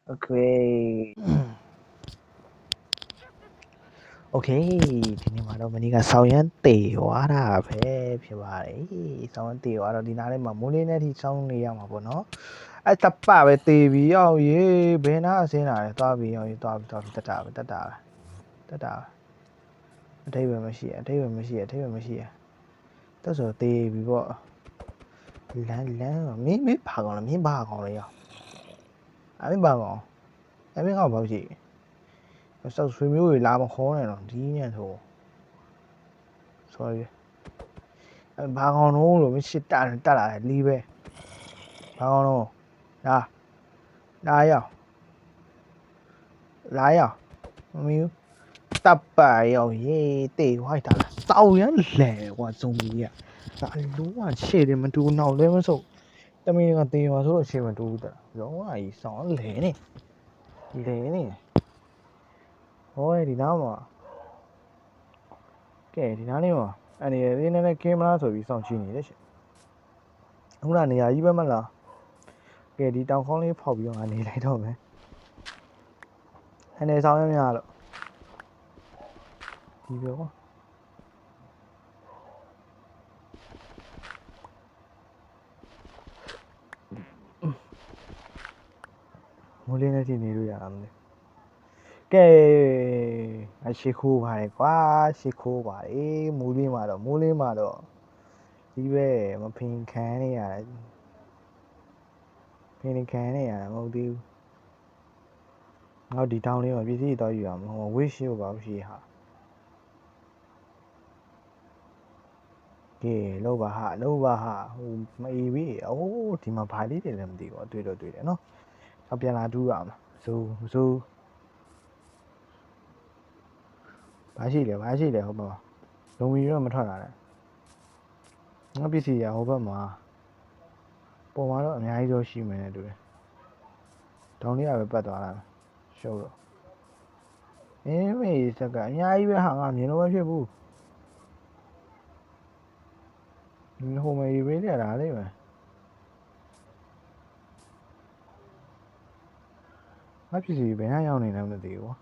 Okay. Okay ဒီနေ့မှာတော့မနေ့ကဆောင်းရမ်းတေသွားတာပဲဖြစ်ပါတယ်ဆောင်းရမ်းတေသွားတော့ဒီနားလေးမှာမိုးလေးနဲ့ထိဆောင်းနေရမှာပေါ့နော်အဲ့တပပဲတေပြီးအောင်ရေးဘယ်နာအစင်းလာလဲသွားပြီးအောင်ရေးသွားပြီးတက်တာပဲအထိပ်ပဲမရှိတက်ဆိုတေပြီးပေါ့လမ်းမင်းဘာကောင်လဲမင်းဘာကောင်လဲရောအမင်းဘာကောင်အမင်းကောင်ဘာရှိဆောက်ဆွေမျိုးတွေလာမခေါ်နဲ့တော့ဒီညံဆို sorry ဘာကောင်တော့လို့မရှိတက်လာတယ်လီးပဲဘာကောင်တော့လာရောက်မမီးတပ်ပါရောက်ရေးတေဝိုက်တာစောက်ရမ်းလဲကွာဇုံကြီးอ่ะဒါအလိုးကရှေ့တယ်မတူနောက်လဲမဆုပ်တမင်ကတေပါဆိုတော့ရှေ့မတူဘူးတဲ့လုံးဝကြီးစောင်းလဲနေဟောဒီနားမှာကဲဒီနားလေးမှာအနေနဲ့နည်းနည်းကင်မလားဆိုပြီးစောင့်ကြည့်နေတယ်ရှင်ခုနနေရာကြီးပဲမလားကဲဒီတောင်ခေါင်းလေးဖောက်ပြီးတော့ငါနေလိုက်တော့မယ်အနေဆောင်ရမ်းများလို့ဒီပြောမိုးလေးနဲ့ထိနေလို့ရတာမလဲကဲအရှိခိုးပါတယ်ကွာရှိခိုးပါတယ်မိုးလေးမှာတော့ဒီပဲမဖင်ခံနေရတယ်ဖင်ခံနေရတာမဟုတ်သေးဘူးငါဒီတောင်းလေးမှာပြည်စီတော့ယူရမှာဟိုဝစ်ရှိပါရှိဟာကဲလောက်ပါဟာဟိုမအေးပြီအိုးဒီမှာဘာလေးတွေလည်းမသိဘူးတွေ့တယ်နော်တော့ပြန်လာတူးရမှာဇူဘာရှိလဲဟိုဘက်မှာလုံမီတော့မထွက်လာနဲ့ငါပစ္စည်းရဟိုဘက်မှာပေါ်မှာတော့အများကြီးတော့ရှိမယ်နဲ့တူတယ်တောင်းလေးကပဲပတ်သွားတာရှုပ်တော့မေးစကအများကြီးပဲဟာငါမြင်လို့မဖြစ်ဘူးဟိုမေးရေးရတာလေးပဲငါပစ္စည်းဘယ်နှရောက်နေလဲမသိဘူး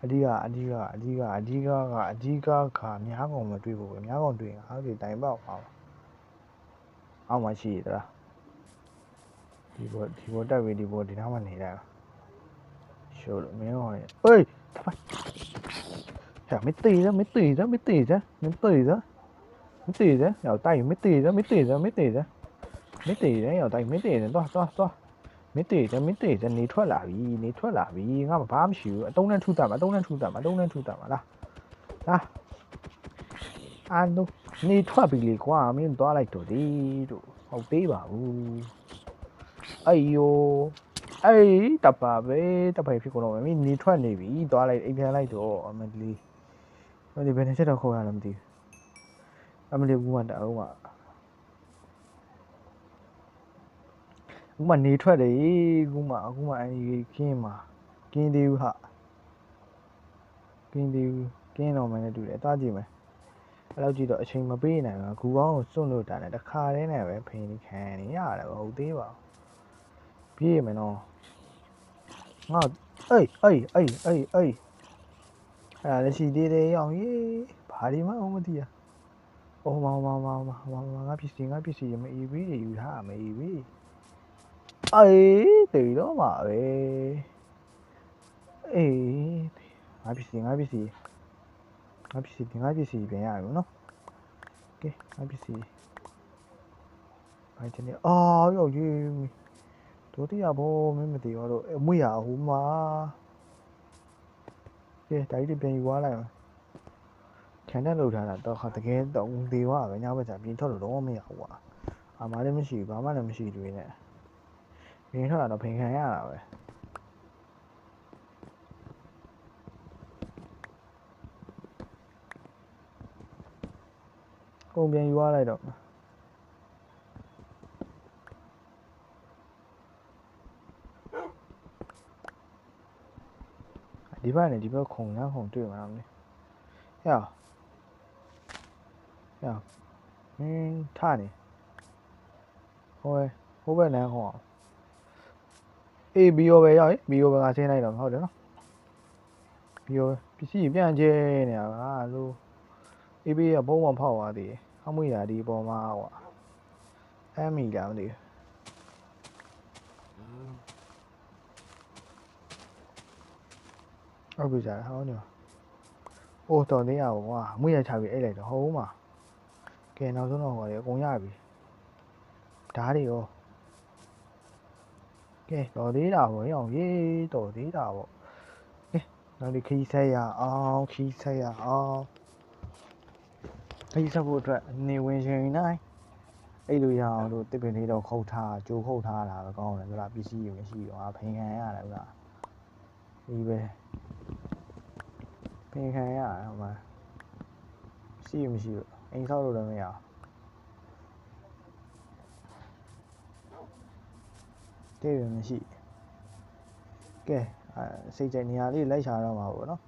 အဓိကခါများကောင်မတွေ့ဘူးပဲများကောင်တွေ့ရင်အားကြီးတိုင်ပေါက်အောင်အောက်မှာရှိသလားဒီဘောတက်ပြီးဒီဘောဒီနားမှာနေလိုက်ရှိုးလို့မင်းဟောဟေးဟဲ့မတေးရောက်တိုက်မတေးရောက်တိုက်မတေးမတေးသွားမတေးနေထွက်လာပြီငါဘာမှမရှိဘူးအတုံးနဲ့ထူတာလားအာနိုနေထွက်ပြီလေကွာမင်းသွားလိုက်တော့ဒီတို့ဟုတ်သေးပါဘူးအေးယိုအေးတပါပဲတပိုင်ဖြစ်ကုန်တော့မင်းနေထွက်နေပြီသွားလိုက်အိမ်ပြန်လိုက်တော့အမလီဘယ်နဲ့ချက်တော့ခေါ်ရလဲမသိဘူးအမလီဘူးမတောင်းပါအခုမှနေထွက်တယ်အခုမှအဲဒီကင်းသေးဘူးဟာကင်းတော့မှလည်းတူတယ်သွားကြည့်မယ်အဲ့လောက်ကြည့်တော့အချိန်မပေးနိုင်ဘူးဂူကောင်းကိုစွန့်လို့တာနဲ့တခါတည်းနဲ့ပဲဖိနေခံနေရတယ်ဟုတ်သေးပါပြေးမယ်နော်ငါအေးအဲ့ဒါလည်းရှိသေးတယ်အောင်ရေးဘာဒီမှမသိရအိုးမောင်ငါပစ္စည်းမအေးပြီးယူထားမအေးပြီးအေးတေတော့မှာပဲအေးငါပစ္စည်းပြန်ရပြီနော်ကဲငါပစ္စည်းဘာချင်လဲအော်ရောက်ရေးတို့တရားဘောမင်းမသိတော့အမွေရဟိုမှာကဲဒါကြီးပြန်ယူသွားလိုက်ခံတက်လောက်ထားတာတော့တကယ်တော့သေးသွားပဲညဘက်ကျပြင်ထွက်လို့တော့မရဘူးကွာအာမလည်းမရှိဘူးဘာမှလည်းမရှိတွေ့နဲ့ပြင်ထွက်တာတော့ဖင်ခံရတာပဲကုန်ပြန်ယူသွားလိုက်တော့ဒီဘက်နဲ့ဒီဘက်ခုံတွေ့မှာမလဲဟဲ့မင်းထားနေဟိုဘက်လမ်းခေါ် အေးဘီယိုပဲရောက်ဘီယိုပဲကဆင်းလိုက်တော့ဟုတ်တယ်နော်ဘီယိုပစ္စည်းပြန်ကျဲနေတာကလို့အေးဘေးကပုံးမဖောက်သွားသေးတယ်အမွေရာဒီပေါ်မှာကွာအမီလာမသိဘူးဟုတ်ပြီကြာဟောနေအိုးတော်သေးရကွာအမွေရချပြီးအဲ့လိုက်တော့ဟုတ်မှာကဲနောက်ဆုံးတော့ဟောလေအကုန်ရပြီဓာတ်တွေရောကဲတော်သေးတာပေါ့ရောင်ရေးတော်သေးတာပေါ့ကဲနောက်ဒီခီးဆက်ရအောင်ခီးဆက်ရအောင်ခီးဆက်ဖို့အတွက်နေဝင်ရှင်နိုင်အဲ့လိုရအောင်လို့တစ်ပင်လေးတော့ခုတ်ထားကြိုးခုတ်ထားတာပဲကောင်းတယ်ဆိုတော့ပစ္စည်းတွေမရှိတော့ဖိန်ခံရတယ်ဗျာဒီပဲဖိန်ခံရဟိုမှာရှိမရှိလို့အိမ်ဆောက်လို့လည်းမရအောင်တဲ့ရမရှိကဲစိတ်ကြိုက်နေရာလေးလိုက်ရှာတော့မှာပေါ့နော်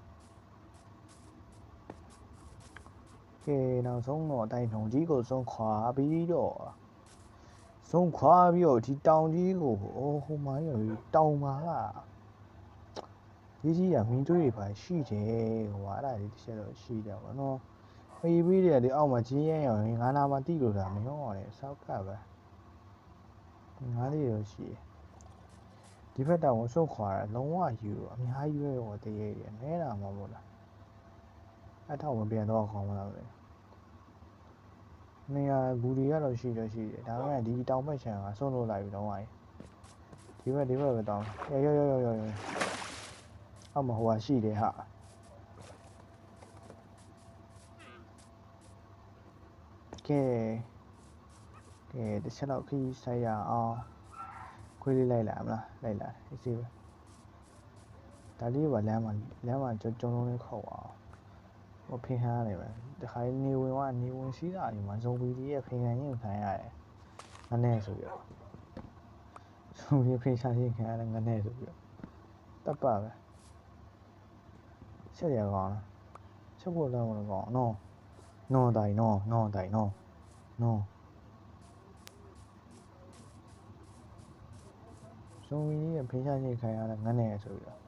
ကဲနောက်ဆုံးတော့အတိုင်းထုံကြီးကိုဆုံးခွာပြီးတော့ဒီတောင်ကြီးကိုဟိုမှာတောင်မှာကြီးကမင်းတွေးတွေပါရှိတယ်ဟိုအဲ့ဒါလေးတစ်ချက်တော့ရှိတယ်ပေါ့နော်မေးပြီးတယ်ဒီအောက်မှာကြီးရဲရောင်ငါးနာမှာတိလို့တာမရောရတယ်စောက်ကပဲငါးလေးရောရှိတယ်ဒီဘက်တောင်ကိုစုတ်ခွာလုံးဝယူအများကြီးပဲဟိုတရေရနဲတာမှမဟုတ်လားအထောက်မပြန်တော့ခေါင်းမလားပဲနေရာဘူတွေကတော့ရှိတယ်ဒါပေမဲ့ဒီတောင်ဘက်ခြမ်းကဆုံးလို့လိုက်ပြီတော့ဒီဘက်ပဲတောင်းရောအောက်မှာဟိုရှိတယ်ဟာကဲတစ်ချက်တော့ခီးဆိုင်ရအောင်ခွေးလေးလိုက်လာမလားလိုက်လာအေးစေးပဲဒါလေးကလမ်းမှာကျုံလုံးလေးခေါက်အောင်ဟိုဖိဟန်းရတယ်ပဲတခါနေဝင်စီးတာဒီမှာဇုံပီဒီရဲ့ဖိဟန်းရင်ခံရတယ်ငနဲ့ဆိုပြီးတော့ဇုံပီဖိရှာရင်ခံရတယ်ငနဲ့ဆိုပြီးတော့တပ်ပါပဲချက်ရကောင်းလားချက်ဖို့တော့မကောင်းနော်တိုင်နော်ဇုံပီဒီရဲ့ဖိရှာရင်ခံရတယ်ငနဲ့ဆိုပြီးတော့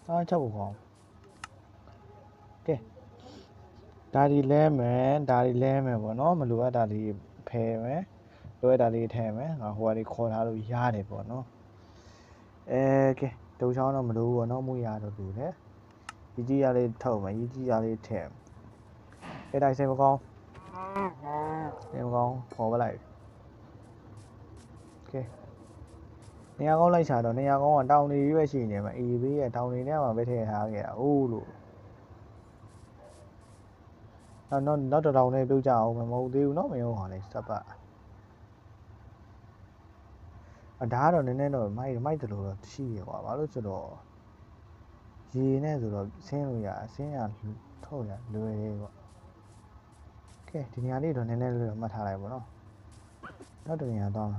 အားချက်ဖို့ကောင်းကဲဒါဒီလဲမယ်ပေါ့နော်မလိုအပ်တာလေးဖယ်မယ်လိုအပ်တာလေးထည့်မယ်ငါဟိုကနေခေါ်ထားလို့ရတယ်ပေါ့နော်ကဲတုံချောင်းတော့မလိုဘူးပေါ့နော်မှုရတော့လူတယ်ရီကြီးရလေးထုတ်မယ်ရီကြီးရလေးထည့်အဲ့တိုင်းစိတ်မကောင်းခေါ်ပလိုက်ကဲနေရာကောင်းလိုက်ချတော့နေရာကောင်းကတောင်တွေရွက်ရှိနေမှာအေးဘေးကတောင်တွေထဲမှာပဲထည့်ထားခဲ့တာအိုးလို့နောက်တစ်တောင်နဲ့ပြုတ်ကြအောင်မဟုတ်သေးဘူးเนาะမယုံဟောလေစပ်ပါဒါကတော့နည်းနည်းတော့မိုက်တယ်လို့တော့ရှိရကွာဘာလို့ဆိုတော့ရေနဲ့ဆိုတော့ဆင်းလို့ရဆင်းရထုတ်ရလွယ်တယ်ပေါ့ကဲဒီနေရာလေးတော့နည်းနည်းလေးတော့မှတ်ထားလိုက်ပေါ့နော်နောက်တစ်နေရာတော့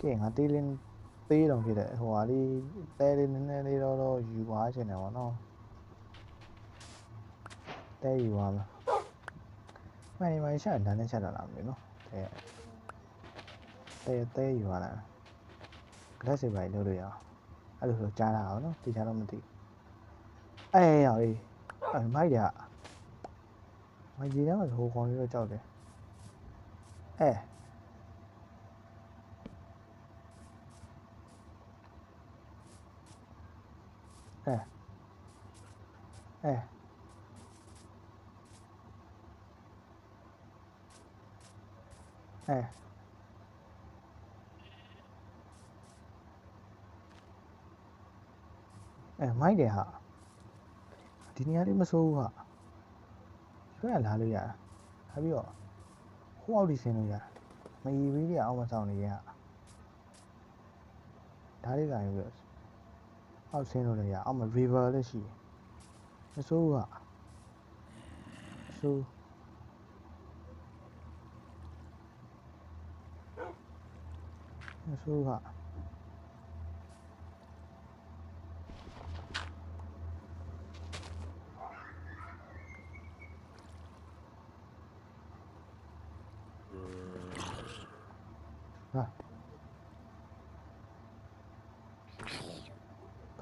ကဲငါသေးတော့ဖြစ်တယ်ဟိုဟာလေးတဲလေးနည်းနည်းလေးတော့ယူသွားချင်တယ်ပေါ့နော်တဲယူသွားမှာမိုင်ရှာဒါနဲ့ချက်တော့လာမလို့နော်တဲယူသွားလားကလက်စိပ်ပါလို့လို့ရအောင်အဲ့လိုဆိုကြားတာအောင်နော်တခြားတော့မသိရောအေးမိုက်တယ်မကြီးတယ်ဟိုကောင်လေးတော့ကြောက်တယ်မိုက်တယ်ဟာဒီနေရာလေးမဆိုးဘူးဟာဒီဘက်ကလာလို့ရတာပြီးတော့ဟိုအောက်ဒီဆင်းလို့ရမရီပြီးရအောင်မဆောင်နေရဒါလေးကရင်ပြီးတော့အောက်ဆင်းလို့လည်းရအောက်မှာ river လည်းရှိမဆိုးဘူးဟာဆိုးဟာ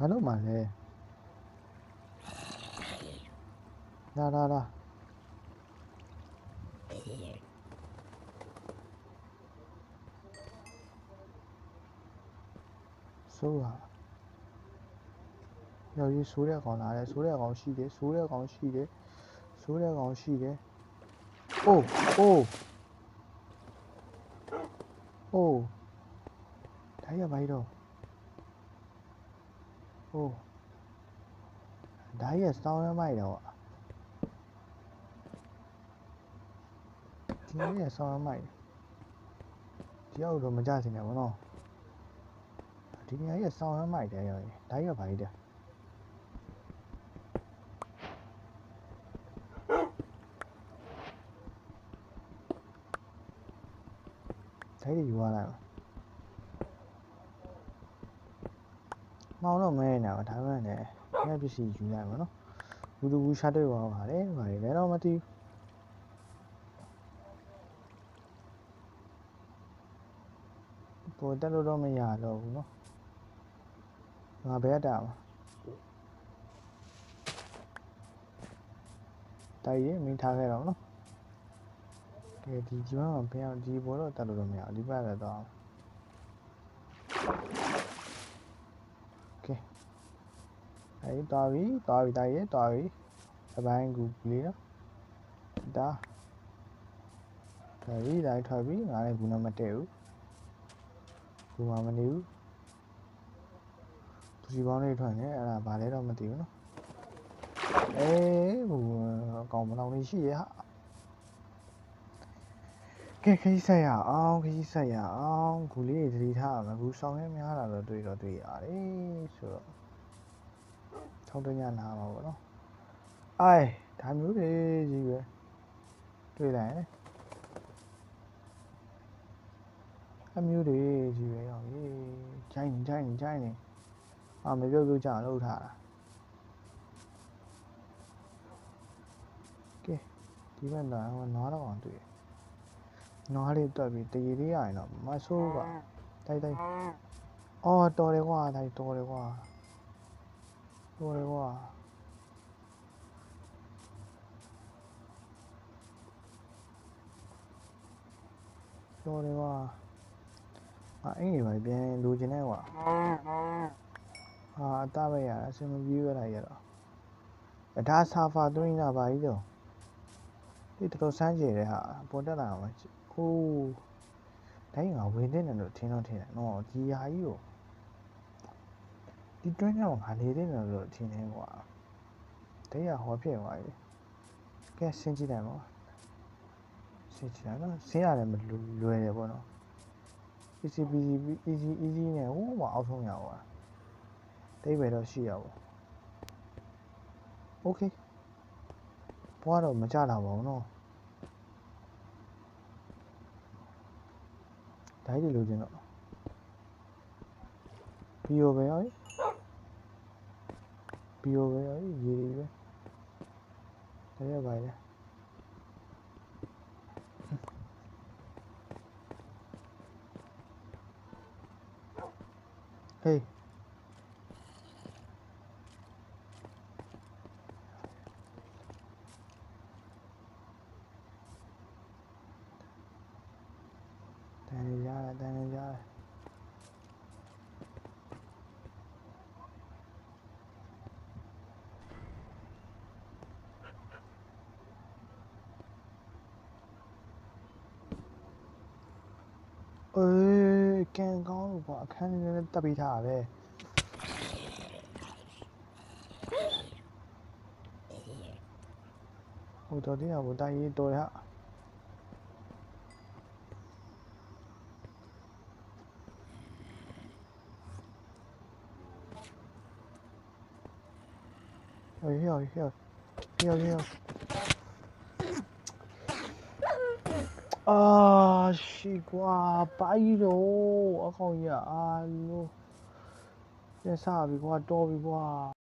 ဘာလို့မှလဲလာဆိုးဟာရော်ကြီးဆိုးတဲ့ကောင်လာတယ်ဆိုးတဲ့ကောင်ရှိတယ်အိုးအိုးဒါရပါတော့အိုးဒါရစောင်းရမိုက်တော့ဒီရစောင်းရမိုက်ဒီအောက်တော့မကြစင်တယ်ဗောနော်ဒီနေရာကြီးစောင်းရမိုက်တယ်ရော်ဒါရပါတော့ဒါရယူရလိုက်မောင်းတော့မဲနေတာဒါမှမဟုတ်လည်းညပစ္စည်းယူလိုက်ပါနော်လူလူရှာတွေ့သွားပါတယ်ဘာလဲလည်းတော့မသိဘူးပေါ်တက်လို့တော့မရတော့ဘူးနော်ငါဘယ်တာမှာတိုက်ရင်မင်းထားခဲ့တော့နော်ကဲဒီကျွမ်းကဘယ်အောင်ဒီပေါ်တော့တက်လို့တော့မရဘူးဒီဘက်လည်းတော့အဲ့သွားပြီတိုက်ရဲသွားပြီအပိုင်းကူလေးနော်ဒါထွက်ပြီငါလည်းဘူးတော့မတည့်ဘူးဘူးမှမနေဘူးသူစီပေါင်းလေးထွက်နေအဲ့ဒါဘာလဲတော့မသိဘူးနော်ဘူးအကောင်မလောင်လေးရှိရဟာကဲခကြီးဆက်ရအောင်ဂူလေးတွေသတိထားရမယ်ဂူဆောင်ရဲများလာတော့တွေ့ရတယ်ဆိုတော့6 ညနာမှာပေါ့နော်ဒါမျိုးတွေကြီးပဲတွေ့လိုက်ရင်အမျိုးတွေကြီးပဲရောကြိုင်းနေမပြုတ်ကြလို့ထားတာကဲဒီဘက်တော့နွားတော့အောင်တွေ့နွားလေးတွက်ပြီးတရေလေးရရင်တော့မဆိုးပါတိုက်တော်တယ်ကွာတော်တယ်ကွာအင်းကြီးပဲပြန်လိုချင်တယ်ကွာအသားပဲရအစမပြေးရတာရတော့ဒါဆာဖာသွင်းတာပါကြီးတော့ဒီတော်စမ်းကြည့်တယ်ဟာပေါ်တက်လာအောင်တိုင်းငါဝင်တဲ့နော်ထင်းတော့ထင်းတယ်နော်ဒီဟာကြီးကိုဒီတွင်းတော့ငါနေတဲ့နော်လို့ထင်းနေကွာတဲ့ရဟောဖြစ်သွားပြီကဲဆင်းကြည့်တယ်ပေါ့ဆင်းရတယ်မလွယ်တယ်ပေါ့နော် easy နဲ့မအောက်ဆုံးရပါတိတ်ပဲတော့ရှိရပါ okay ဘွားတော့မကြတာပါဘူးနော်ဓာတ်တွေလိုချင်တော့ဘီယိုပဲရောရေတွေပဲဒါရပါလေဟေးတန်ရရတယ်ကန်ကောင်းလို့ပေါ့အခန်းလေးနဲ့တက်ပြီးထားတာပဲဟိုတော်တင်းကတိုင်ရေးတော်ရဟေးရှိကွာပါကြီးတော့အကောင်ကြီးလို့ပြန်စားပြီကွာတော်ပြီကွာ